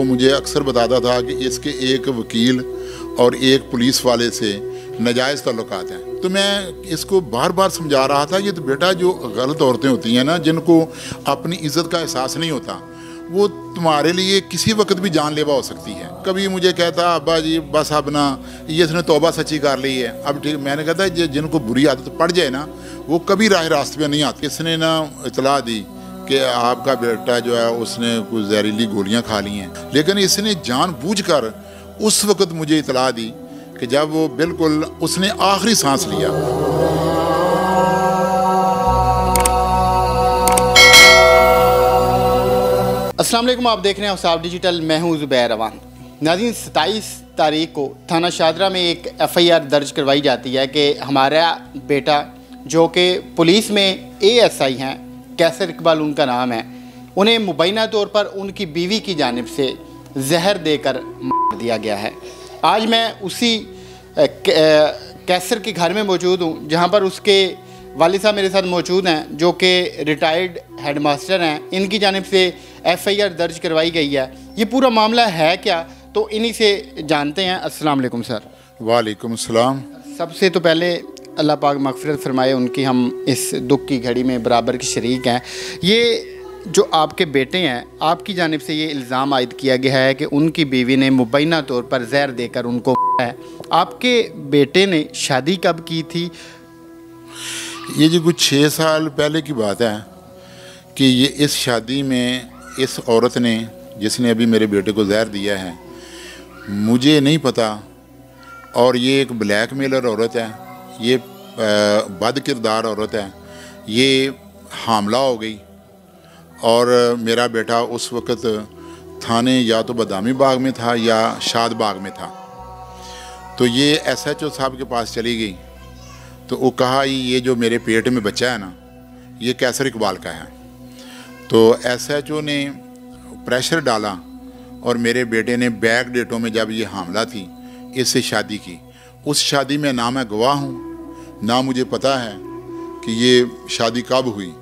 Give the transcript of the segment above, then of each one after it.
वो मुझे अक्सर बताता था कि इसके एक वकील और एक पुलिस वाले से नाजायज़ ताल्लुकात हैं। तो मैं इसको बार बार समझा रहा था, ये तो बेटा जो गलत औरतें होती हैं ना, जिनको अपनी इज़्ज़त का एहसास नहीं होता, वो तुम्हारे लिए किसी वक्त भी जानलेवा हो सकती है। कभी मुझे कहता अब्बा जी बस अब ना ये इसने तौबा सच्ची कर ली है, अब ठीक। मैंने कहा था जिनको बुरी आदत पड़ जाए ना, वो कभी राह रास्ते में नहीं आते। इसने ना इतला दी कि आपका बेटा जो है उसने कुछ जहरीली गोलियां खा ली हैं, लेकिन इसने जानबूझकर उस वक्त मुझे इतला दी कि जब वो बिल्कुल उसने आखिरी सांस लिया। अस्सलाम वालेकुम, आप देख रहे हैं औसाफ डिजिटल। मैं हूं ज़ुबैर अवान। नाज़रीन, 27 तारीख को थाना शादरा में एक FIR दर्ज करवाई जाती है कि हमारा बेटा जो कि पुलिस में ASI हैं, कैसर इकबाल उनका नाम है, उन्हें मुबैना तौर पर उनकी बीवी की जानिब से जहर देकर मार दिया गया है। आज मैं उसी कैसर के घर में मौजूद हूँ, जहाँ पर उसके वालिद साहब मेरे साथ मौजूद हैं, जो कि रिटायर्ड हेडमास्टर हैं। इनकी जानिब से FIR दर्ज करवाई गई है। ये पूरा मामला है क्या, तो इन्हीं से जानते हैं। अस्सलाम वालेकुम सर। वालेकुम सलाम। सबसे तो पहले अल्लाह पाक मग़फ़िरत फरमाए उनकी, हम इस दुख की घड़ी में बराबर के शरीक हैं। ये जो आपके बेटे हैं, आपकी जानिब से ये इल्ज़ाम आयद किया गया है कि उनकी बीवी ने मुबैना तौर पर जहर देकर उनको है। आपके बेटे ने शादी कब की थी? ये जो कुछ 6 साल पहले की बात है कि ये इस शादी में इस औरत ने, जिसने अभी मेरे बेटे को जहर दिया है, मुझे नहीं पता, और ये एक ब्लैकमेलर औरत है, ये बद किरदार औरत है, ये हामला हो गई। और मेरा बेटा उस वक़्त थाने या तो बदामी बाग में था या शाद बाग में था। तो ये SHO साहब के पास चली गई, तो वो कहा ये जो मेरे पेट में बच्चा है ना, ये कैसर इकबाल का है। तो SHO ने प्रेशर डाला और मेरे बेटे ने बैक डेटों में, जब ये हामला थी, इससे शादी की। उस शादी में ना मैं गवाह हूँ, ना मुझे पता है कि ये शादी कब हुई।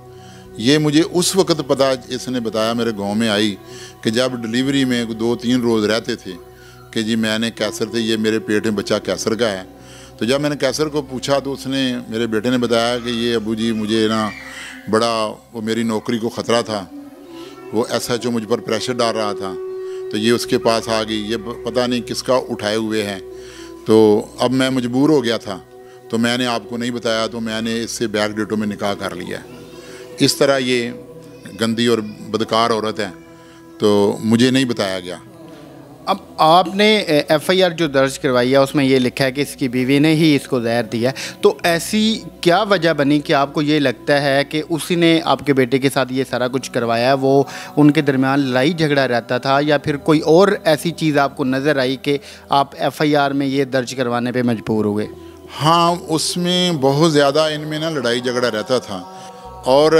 ये मुझे उस वक़्त पता, इसने बताया, मेरे गांव में आई कि जब डिलीवरी में 2-3 रोज़ रहते थे कि जी मैंने कैसर से, ये मेरे पेट में बच्चा कैसर का है। तो जब मैंने कैसर को पूछा तो उसने, मेरे बेटे ने बताया कि ये अबू जी मुझे ना बड़ा, वो मेरी नौकरी को ख़तरा था, वो SHO मुझ पर प्रेशर डाल रहा था, तो ये उसके पास आ गई, ये पता नहीं किसका उठाए हुए हैं। तो अब मैं मजबूर हो गया था, तो मैंने आपको नहीं बताया, तो मैंने इससे बैक डेटों में निकाह कर लिया। इस तरह ये गंदी और बदकार औरत है, तो मुझे नहीं बताया गया। अब आपने FIR जो दर्ज करवाई है उसमें ये लिखा है कि इसकी बीवी ने ही इसको जहर दिया है। तो ऐसी क्या वजह बनी कि आपको ये लगता है कि उसी ने आपके बेटे के साथ ये सारा कुछ करवाया है? वो उनके दरमियान लड़ाई झगड़ा रहता था, या फिर कोई और ऐसी चीज़ आपको नज़र आई कि आप FIR में ये दर्ज करवाने पर मजबूर हुए? हाँ, उसमें बहुत ज़्यादा इनमें ना लड़ाई झगड़ा रहता था, और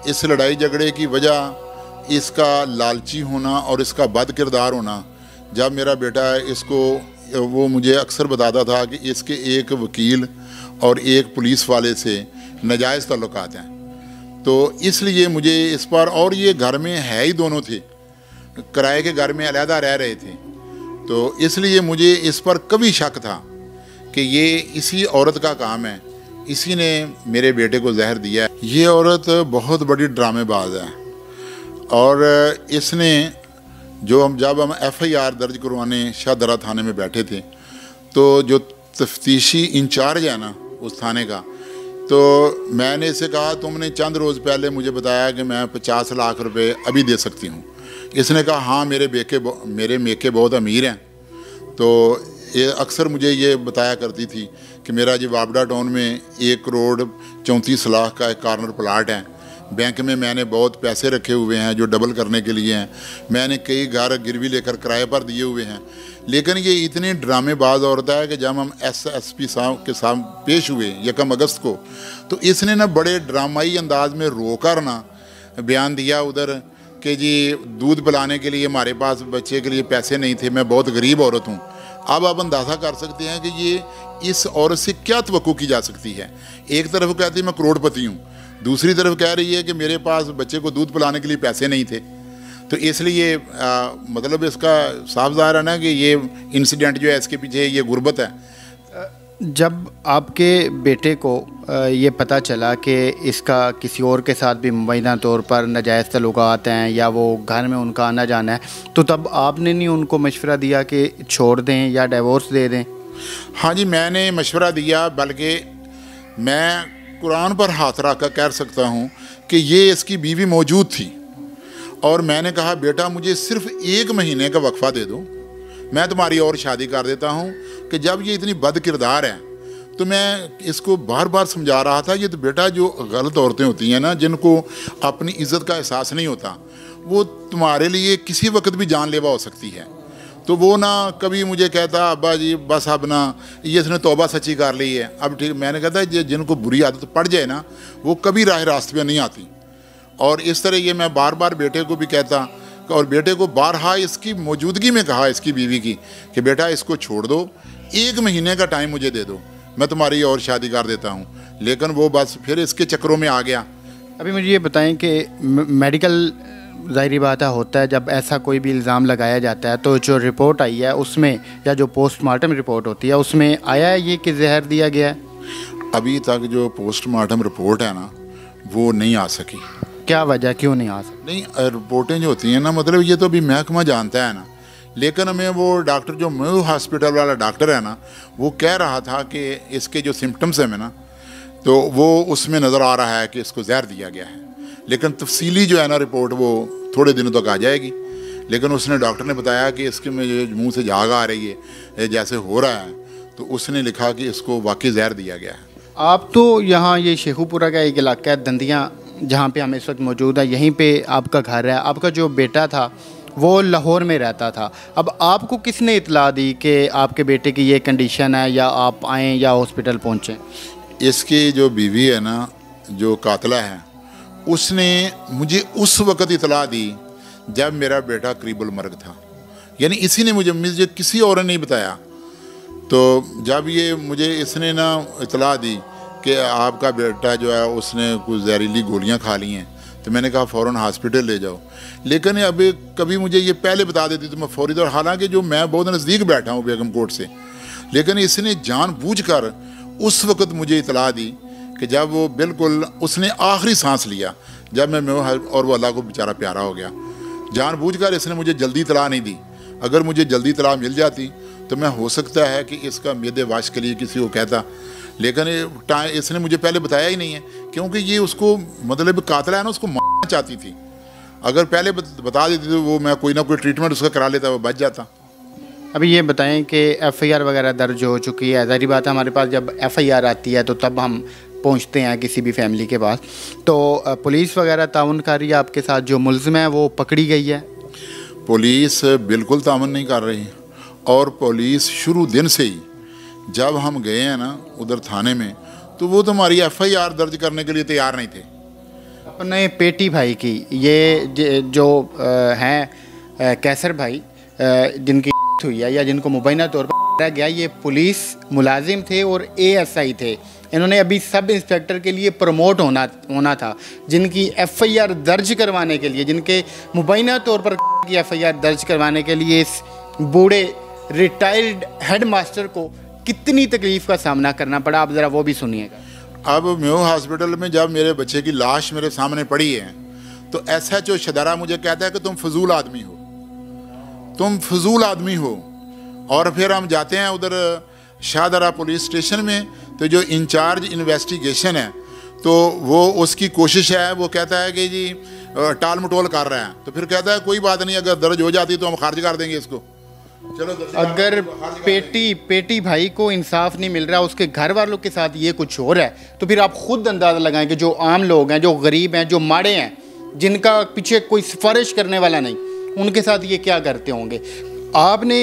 इस लड़ाई झगड़े की वजह इसका लालची होना और इसका बद किरदार होना। जब मेरा बेटा इसको, वो मुझे अक्सर बताता था कि इसके एक वकील और एक पुलिस वाले से नाजायज़ ताल्लुकात हैं, तो इसलिए मुझे इस पर, और ये घर में है ही, दोनों थे, किराए के घर में अलहदा रह रहे थे, तो इसलिए मुझे इस पर कभी शक था कि ये इसी औरत का काम है, इसी ने मेरे बेटे को जहर दिया है। ये औरत बहुत बड़ी ड्रामेबाज है, और इसने जब हम FIR दर्ज करवाने शाहदरा थाने में बैठे थे, तो जो तफ्तीशी इंचार्ज है ना उस थाने का, तो मैंने इसे कहा तुमने चंद रोज़ पहले मुझे बताया कि मैं 50 लाख रुपए अभी दे सकती हूँ। इसने कहा हाँ, मेरे मेके बहुत अमीर हैं। तो ये अक्सर मुझे ये बताया करती थी कि मेरा जी वापडा टाउन में 1 करोड़ 34 लाख का एक कॉर्नर प्लाट है, बैंक में मैंने बहुत पैसे रखे हुए हैं जो डबल करने के लिए हैं, मैंने कई घर गिरवी लेकर किराए पर दिए हुए हैं। लेकिन ये इतनी ड्रामेबाज औरत है कि जब हम SSP साहब के साथ पेश हुए 1 अगस्त को, तो इसने ना बड़े ड्रामाई अंदाज में रोकर ना बयान दिया उधर कि जी दूध पिलाने के लिए हमारे पास बच्चे के लिए पैसे नहीं थे, मैं बहुत गरीब औरत हूँ। अब आप अंदाज़ा कर सकते हैं कि ये इस औरत से क्या तवक्को की जा सकती है। एक तरफ कहती है मैं करोड़पति हूँ, दूसरी तरफ कह रही है कि मेरे पास बच्चे को दूध पिलाने के लिए पैसे नहीं थे। तो इसलिए मतलब इसका साफ ज़ाहिर है ना कि ये इंसिडेंट जो है इसके पीछे ये गुर्बत है। जब आपके बेटे को ये पता चला कि इसका किसी और के साथ भी मुबैना तौर पर नाजायज़ तल्लुकात हैं या वो घर में उनका आना जाना है, तो तब आपने नहीं उनको मशवरा दिया कि छोड़ दें या डिवोर्स दे दें? हाँ जी, मैंने मशवरा दिया, बल्कि मैं कुरान पर हाथ रख कर कह सकता हूँ कि ये इसकी बीवी मौजूद थी और मैंने कहा बेटा मुझे सिर्फ 1 महीने का वक्फ़ा दे दो, मैं तुम्हारी और शादी कर देता हूँ। कि जब ये इतनी बद किरदार है तो मैं इसको बार बार समझा रहा था, ये तो बेटा जो गलत औरतें होती हैं ना, जिनको अपनी इज़्ज़त का एहसास नहीं होता, वो तुम्हारे लिए किसी वक्त भी जानलेवा हो सकती है। तो वो ना कभी मुझे कहता अब्बा जी बस अब ना ये इसने तौबा सच्ची कर ली है, अब ठीक। मैंने कहता है जिनको बुरी आदत पड़ जाए ना वो कभी राह रास्ते में नहीं आती। और इस तरह ये मैं बार बार बेटे को भी कहता और बेटे को बारहा इसकी मौजूदगी में कहा इसकी बीवी की कि बेटा इसको छोड़ दो, 1 महीने का टाइम मुझे दे दो, मैं तुम्हारी और शादी कर देता हूँ। लेकिन वो बस फिर इसके चक्रों में आ गया। अभी मुझे ये बताएं कि मेडिकल ज़ाहिरी बात है होता है, जब ऐसा कोई भी इल्ज़ाम लगाया जाता है तो जो रिपोर्ट आई है उसमें या जो पोस्टमार्टम रिपोर्ट होती है उसमें आया है ये कि जहर दिया गया है? अभी तक जो पोस्टमार्टम रिपोर्ट है ना वो नहीं आ सकी। क्या वजह, क्यों नहीं आ सकती? नहीं, रिपोर्टें जो होती हैं ना, मतलब ये तो अभी महकमा जानता है ना, लेकिन हमें वो डॉक्टर जो मेयो हॉस्पिटल वाला डॉक्टर है ना वो कह रहा था कि इसके जो सिम्टम्स हैं ना तो वो उसमें नज़र आ रहा है कि इसको जहर दिया गया है। लेकिन तफसीली जो है ना रिपोर्ट वो थोड़े दिनों तक आ जाएगी। लेकिन उसने डॉक्टर ने बताया कि इसके में जो मुँह से झाग आ रही है जैसे हो रहा है, तो उसने लिखा कि इसको वाकई जहर दिया गया है। आप तो यहाँ ये शेखुपुरा का एक इलाका है दंदियाँ जहाँ पे हम इस वक्त मौजूद है, यहीं पे आपका घर है। आपका जो बेटा था वो लाहौर में रहता था। अब आपको किसने इतला दी कि आपके बेटे की ये कंडीशन है या आप आएँ या हॉस्पिटल पहुँचें? इसकी जो बीवी है ना जो कातला है उसने मुझे उस वक़्त इतला दी जब मेरा बेटा करीबुल मर्ग था, यानी इसी ने मुझे किसी और ने नहीं बताया। तो जब ये मुझे इसने ना इतला दी कि आपका बेटा जो है उसने कुछ जहरीली गोलियां खा ली हैं, तो मैंने कहा फ़ौरन हॉस्पिटल ले जाओ। लेकिन अभी कभी मुझे ये पहले बता देती तो मैं फ़ौरी तौर, हालांकि जो मैं बहुत नज़दीक बैठा हूँ बेगम कोट से, लेकिन इसने जानबूझकर उस वक़्त मुझे इतला दी कि जब वो बिल्कुल उसने आखिरी सांस लिया, जब मैं और वो अल्लाह को बेचारा प्यारा हो गया, जानबूझकर इसने मुझे जल्दी इतला नहीं दी। अगर मुझे जल्दी इतला मिल जाती तो मैं हो सकता है कि इसका मेदे वाश के लिए किसी को कहता, लेकिन इसने मुझे पहले बताया ही नहीं है, क्योंकि ये उसको मतलब कातला है ना, उसको मारना चाहती थी। अगर पहले बता देती तो वो मैं कोई ना कोई ट्रीटमेंट उसका करा लेता, वो बच जाता। अभी ये बताएं कि एफ़आईआर वगैरह दर्ज हो चुकी है। ज़ाहिर बात है हमारे पास जब एफ़आईआर आती है तो तब हम पहुंचते हैं किसी भी फैमिली के पास, तो पुलिस वगैरह ताउन कर रही है आपके साथ? जो मुल्ज़िम है वो पकड़ी गई है? पुलिस बिल्कुल ताउन नहीं कर रही, और पुलिस शुरू दिन से ही जब हम गए हैं ना उधर थाने में तो वो तो हमारी एफ़आईआर दर्ज करने के लिए तैयार नहीं थे। अपने पेटी भाई की ये जो हैं कैसर भाई जिनकी हुई है या जिनको मुबैना तौर पर मारा गया, ये पुलिस मुलाजिम थे और एएसआई थे। इन्होंने अभी सब इंस्पेक्टर के लिए प्रमोट होना था। जिनकी एफ़आईआर दर्ज करवाने के लिए, जिनके मुबैना तौर पर की एफ़आईआर दर्ज करवाने के लिए इस बूढ़े रिटायर्ड हेड मास्टर को कितनी तकलीफ़ का सामना करना पड़ा, आप ज़रा वो भी सुनिएगा। अब मेयो हॉस्पिटल में जब मेरे बच्चे की लाश मेरे सामने पड़ी है तो SHO शदारा मुझे कहता है कि तुम फजूल आदमी हो, तुम फजूल आदमी हो। और फिर हम जाते हैं उधर शाहदरा पुलिस स्टेशन में, तो जो इंचार्ज इन्वेस्टिगेशन है तो वो उसकी कोशिश है, वो कहता है कि जी टाल मटोल कर रहा है। तो फिर कहता है कोई बात नहीं, अगर दर्ज हो जाती तो हम खारिज कर देंगे इसको। चलो, अगर पेटी भाई को इंसाफ नहीं मिल रहा, उसके घर वालों के साथ ये कुछ हो रहा है, तो फिर आप खुद अंदाज़ा लगाएं कि जो आम लोग हैं, जो गरीब हैं, जो माड़े हैं, जिनका पीछे कोई सिफारिश करने वाला नहीं, उनके साथ ये क्या करते होंगे। आपने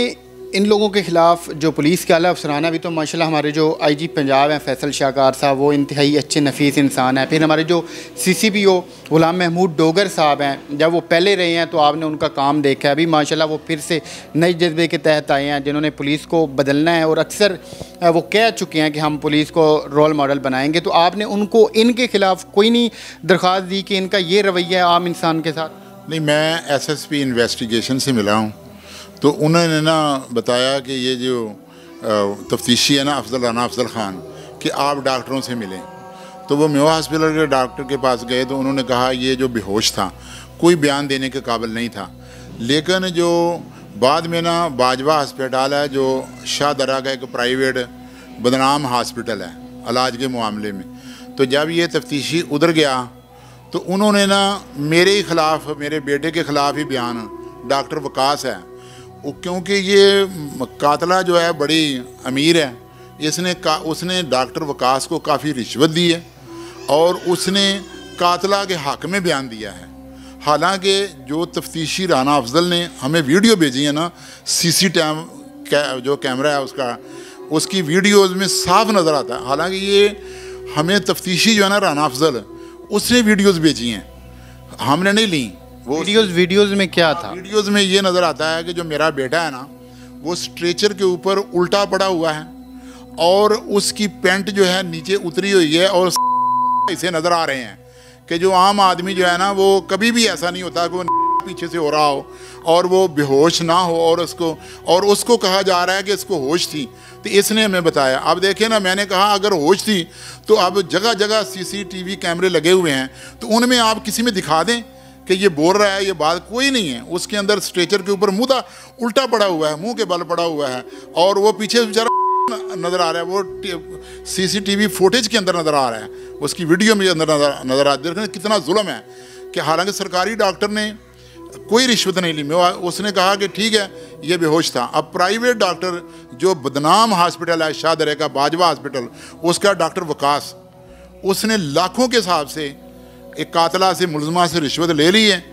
इन लोगों के ख़िलाफ़ जो पुलिस के आला अफसरान, अभी तो माशाल्लाह हमारे जो IG पंजाब हैं फैसल शाहकार साहब, वो इंतहाई अच्छे नफीस इंसान हैं। फिर हमारे जो CCPO ग़ुलाम महमूद डोगर साहब हैं, जब वो पहले रहे हैं तो आपने उनका काम देखा है। अभी माशाल्लाह वो फिर से नए जज्बे के तहत आए हैं, जिन्होंने पुलिस को बदलना है और अक्सर वो कह चुके हैं कि हम पुलिस को रोल मॉडल बनाएंगे। तो आपने उनको इनके ख़िलाफ़ कोई नहीं दरख्वास्त दी कि इनका ये रवैया है आम इंसान के साथ? नहीं, मैं एसएसपी इन्वेस्टिगेशन से मिला हूँ, तो उन्होंने ना बताया कि ये जो तफ्तीशी है ना राना अफजल ख़ान, कि आप डॉक्टरों से मिलें। तो वो मेवा हॉस्पिटल के डॉक्टर के पास गए तो उन्होंने कहा ये जो बेहोश था कोई बयान देने के काबिल नहीं था। लेकिन जो बाद में ना बाजवा हॉस्पिटल है जो शाहदरा का एक प्राइवेट बदनाम हॉस्पिटल है इलाज के मामले में, तो जब ये तफ्तीशी उधर गया तो उन्होंने ना मेरे ख़िलाफ़, मेरे बेटे के ख़िलाफ़ ही बयान, डॉक्टर वकास है क्योंकि ये कातला जो है बड़ी अमीर है, उसने डॉक्टर वकास को काफ़ी रिश्वत दी है और उसने कातला के हक़ में बयान दिया है। हालांकि जो तफ्तीशी राना अफजल ने हमें वीडियो भेजी है ना, जो कैमरा है उसकी वीडियोस में साफ नज़र आता है। हालांकि ये हमें तफ्तीशी जो है ना राना अफजल, उसने वीडियोस भेजी हैं, हमने नहीं ली। वो वीडियोस में क्या था? वीडियोस में ये नज़र आता है कि जो मेरा बेटा है ना वो स्ट्रेचर के ऊपर उल्टा पड़ा हुआ है और उसकी पैंट जो है नीचे उतरी हुई है और इसे नज़र आ रहे हैं कि जो आम आदमी जो है ना वो कभी भी ऐसा नहीं होता कि वो पीछे से हो रहा हो और वो बेहोश ना हो, और उसको कहा जा रहा है कि इसको होश थी। तो इसने हमें बताया। अब देखें ना, मैंने कहा अगर होश थी तो अब जगह जगह सीसीटीवी कैमरे लगे हुए हैं, तो उनमें आप किसी में दिखा दें कि ये बोल रहा है, ये बात कोई नहीं है। उसके अंदर स्ट्रेचर के ऊपर मुँह उल्टा पड़ा हुआ है, मुँह के बल पड़ा हुआ है और वो पीछे बेचारा नज़र आ रहा है, वो सीसीटीवी फुटेज के अंदर नज़र आ रहा है, उसकी वीडियो में अंदर नज़र आ रहा है। कितना जुल्म है कि हालांकि सरकारी डॉक्टर ने कोई रिश्वत नहीं ली, उसने कहा कि ठीक है ये बेहोश था। अब प्राइवेट डॉक्टर जो बदनाम हॉस्पिटल है शाहदरे का, बाजवा हॉस्पिटल, उसका डॉक्टर वकास, उसने लाखों के हिसाब से एक कातला से, मुलजमा से रिश्वत ले ली है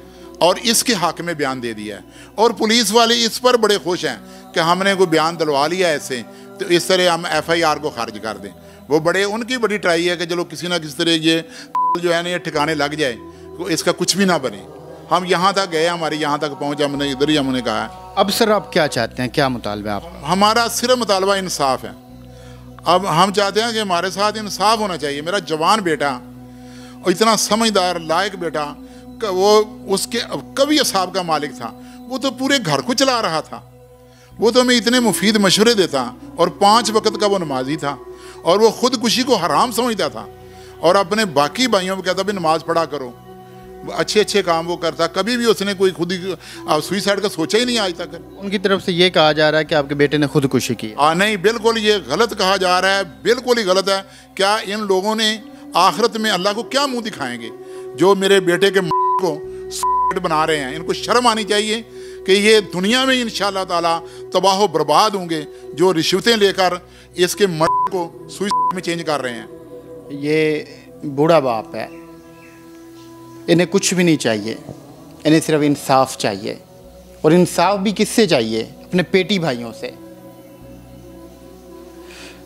और इसके हक़ में बयान दे दिया है। और पुलिस वाले इस पर बड़े खुश हैं कि हमने कोई बयान दिलवा लिया है इससे, तो इस तरह हम FIR को खारिज कर दें। वो उनकी बड़ी ट्राई है कि चलो किसी ना किसी तरह ये जो है ना ये ठिकाने लग जाए, तो इसका कुछ भी ना बने। हम यहाँ तक गए, हमारे यहाँ तक पहुँचे, हमने इधर ही हमने कहा है। अब सर आप क्या चाहते हैं, क्या मुतालबा आपका? हमारा सिर्फ मुतालबा इंसाफ है। अब हम चाहते हैं कि हमारे साथ इंसाफ होना चाहिए। मेरा जवान बेटा और इतना समझदार लायक बेटा, वो उसके कभी असाब का मालिक था, वो तो पूरे घर को चला रहा था, वो तो हमें इतने मुफीद मशवरे देता और 5 वक्त का वो नमाजी था और वो खुदकुशी को हराम समझता था और अपने बाकी भाइयों को कहता भी नमाज पढ़ा करो, अच्छे अच्छे काम वो करता। कभी भी उसने कोई खुद ही सुइसाइड का सोचा ही नहीं आज तक। उनकी तरफ से ये कहा जा रहा है कि आपके बेटे ने खुदकुशी की। नहीं, बिल्कुल ये गलत कहा जा रहा है, बिल्कुल ही गलत है। क्या इन लोगों ने आखिरत में अल्लाह को क्या मुंह दिखाएंगे जो मेरे बेटे के को सुइसाइड बना रहे हैं? इनको शर्म आनी चाहिए कि ये दुनिया में इंशाअल्लाह ताला तबाह बर्बाद होंगे जो रिश्वतें लेकर इसके को सुइसाइड में चेंज कर रहे हैं। ये बूढ़ा बाप है, इन्हें कुछ भी नहीं चाहिए, इन्हें सिर्फ इंसाफ चाहिए। और इंसाफ भी किससे चाहिए? अपने पेटी भाइयों से।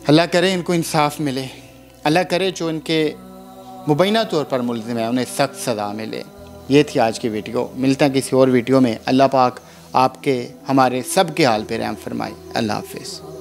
अल्लाह करे इनको इंसाफ मिले, अल्लाह करे जो इनके मुबैना तौर पर मुल्ज़िम है उन्हें सख्त सज़ा मिले। ये थी आज की वीडियो। मिलते हैं किसी और वीडियो में। अल्लाह पाक आपके हमारे सब के हाल पे रहम फरमाए। अल्लाह हाफ़िज़।